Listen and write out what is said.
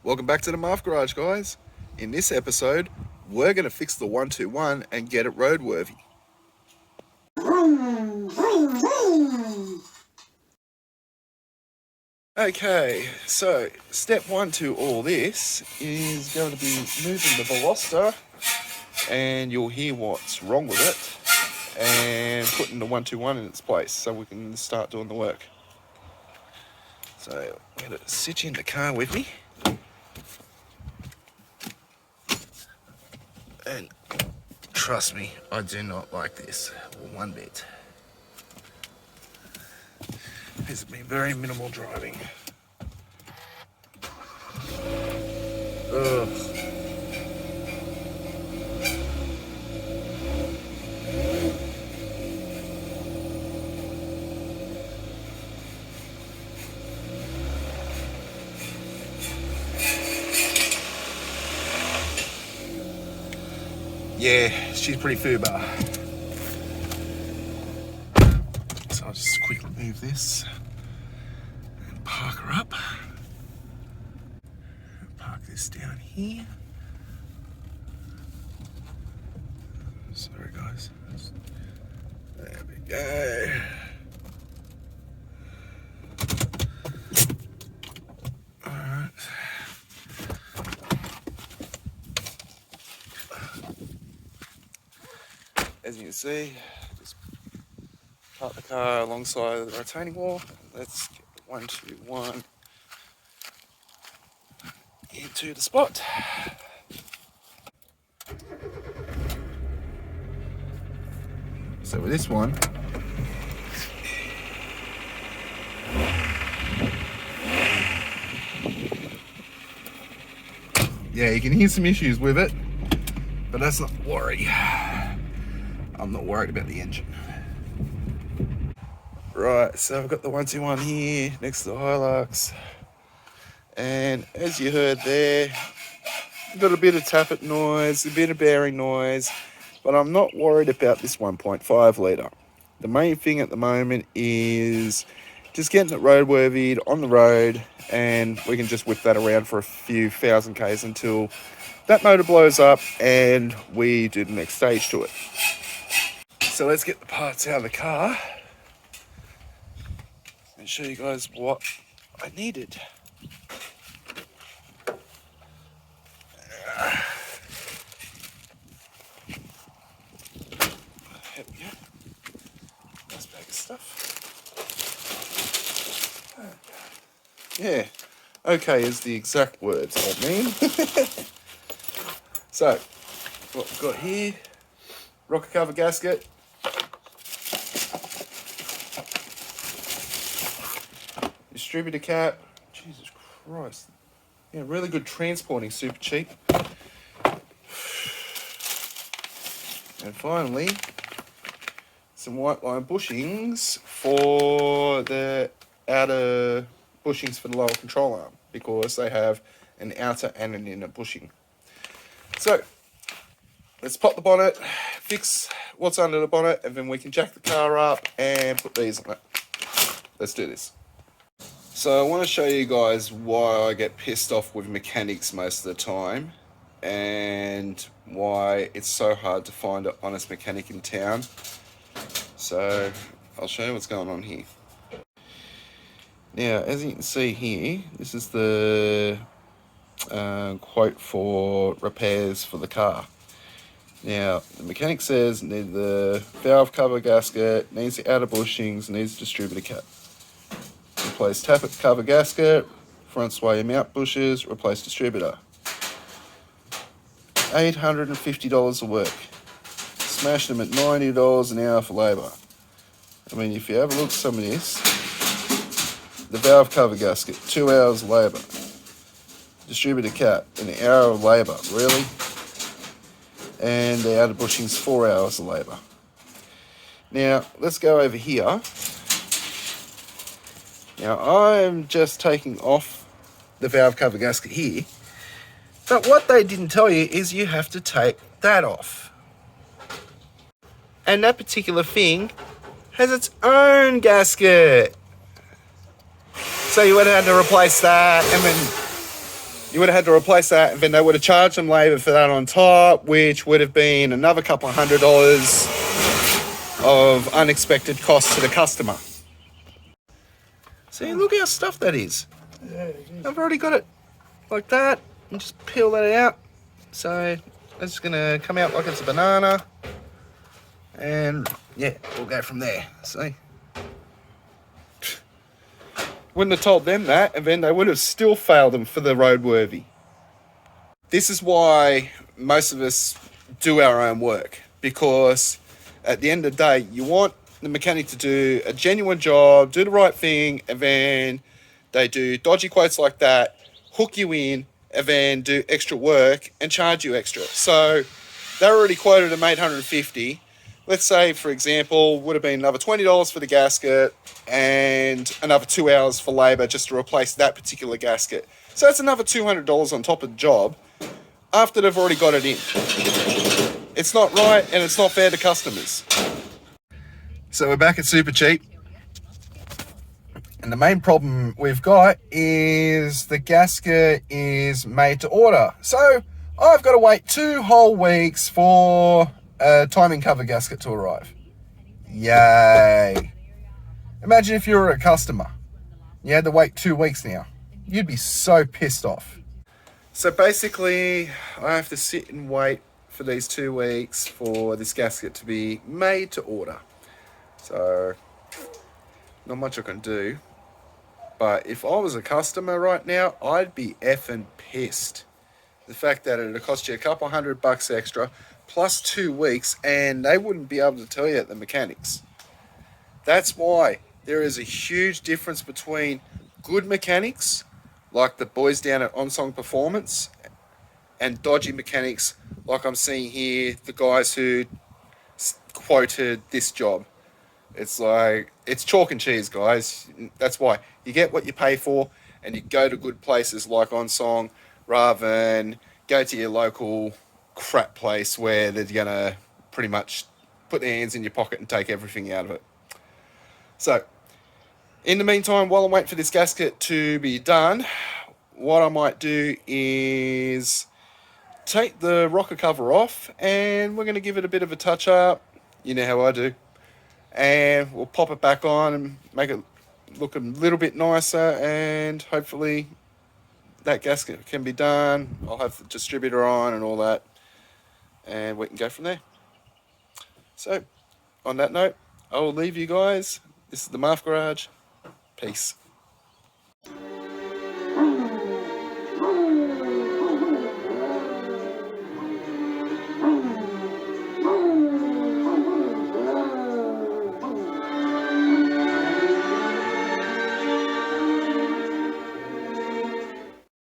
Welcome back to the Maf Garage, guys. In this episode, we're going to fix the 121 and get it roadworthy. Okay, so step one to all this is going to be moving the Veloster, and you'll hear what's wrong with it, and putting the 121 in its place so we can start doing the work. So I'm going to sit you in the car with me. And trust me, I do not like this one bit. This has been very minimal driving. Ugh. Yeah, she's pretty foobar. So I'll just quickly move this and park her up. Park this down here. Sorry guys. There we go. Alright. As you can see, just park the car alongside the retaining wall. Let's get the 121 into the spot. So with this one, yeah, you can hear some issues with it, but that's not a worry. I'm not worried about the engine. Right, so I've got the 121 here next to the Hilux, and as you heard there, got a bit of tappet noise, a bit of bearing noise, but I'm not worried about this 1.5 litre. The main thing at the moment is just getting it roadworthy on the road, and we can just whip that around for a few thousand Ks until that motor blows up and we do the next stage to it. So let's get the parts out of the car and show you guys what I needed. Here we go. Nice bag of stuff. Yeah, okay is the exact words I mean. So, what we've got here, rocker cover gasket. Distributor cap. Jesus Christ. Yeah, really good transporting, super cheap. And finally, some white line bushings for the outer bushings for the lower control arm, because they have an outer and an inner bushing. So, let's pop the bonnet, fix what's under the bonnet, and then we can jack the car up and put these on it. Let's do this. So I want to show you guys why I get pissed off with mechanics most of the time, and why it's so hard to find an honest mechanic in town. So I'll show you what's going on here. Now, as you can see here, this is the quote for repairs for the car. Now, the mechanic says need the valve cover gasket, needs the outer bushings, needs the distributor cap. Replace tappet cover gasket, front sway mount bushes, replace distributor. $850 a work. Smash them at $90 an hour for labour. I mean, if you have a look at some of this, the valve cover gasket, 2 hours of labour. Distributor cap, an hour of labour, really? And the outer bushings, 4 hours of labour. Now, let's go over here. Now, I'm just taking off the valve cover gasket here, but what they didn't tell you is you have to take that off. And that particular thing has its own gasket. So you would have had to replace that, and then You would have had to replace that, and then they would have charged them labour for that on top, which would have been another couple of $100 of unexpected cost to the customer. See, look how stuffed that is. I've already got it like that, and just peel that out. So it's gonna come out like it's a banana, and yeah, we'll go from there. See, wouldn't have told them that, and then they would have still failed them for the roadworthy. This is why most of us do our own work, because at the end of the day, you want the mechanic to do a genuine job, do the right thing, and then they do dodgy quotes like that, hook you in, and then do extra work and charge you extra. So they're already quoted at $850. Let's say, for example, would have been another $20 for the gasket and another 2 hours for labour just to replace that particular gasket. So that's another $200 on top of the job after they've already got it in. It's not right, and it's not fair to customers. So we're back at Super Cheap. And the main problem we've got is the gasket is made to order. So I've got to wait 2 whole weeks for a timing cover gasket to arrive. Yay. Imagine if you were a customer. You had to wait 2 weeks now. You'd be so pissed off. So basically, I have to sit and wait for these 2 weeks for this gasket to be made to order. So, not much I can do. But if I was a customer right now, I'd be effing pissed. The fact that it'd cost you a couple $100 extra, plus 2 weeks, and they wouldn't be able to tell you at the mechanics. That's why there is a huge difference between good mechanics, like the boys down at Onsong Performance, and dodgy mechanics, like I'm seeing here, the guys who quoted this job. It's like, it's chalk and cheese, guys. That's why you get what you pay for, and you go to good places like Onsong rather than go to your local crap place where they're gonna pretty much put their hands in your pocket and take everything out of it. So, in the meantime, while I'm waiting for this gasket to be done, what I might do is take the rocker cover off, and we're going to give it a bit of a touch up. You know how I do. And we'll pop it back on and make it look a little bit nicer, and hopefully that gasket can be done. I'll have the distributor on and all that, and we can go from there. So, on that note, I will leave you guys. This is the Maf Garage. Peace.